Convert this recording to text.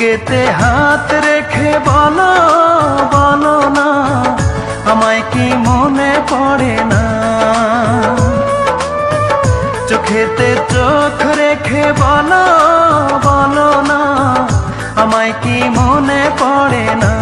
বুকেতে হাত রেখে বলো বলো না, আমায় কি মনে পড়ে না? চোখেতে চোখ রেখে বলো বলো না, আমায় কি মনে পড়ে না?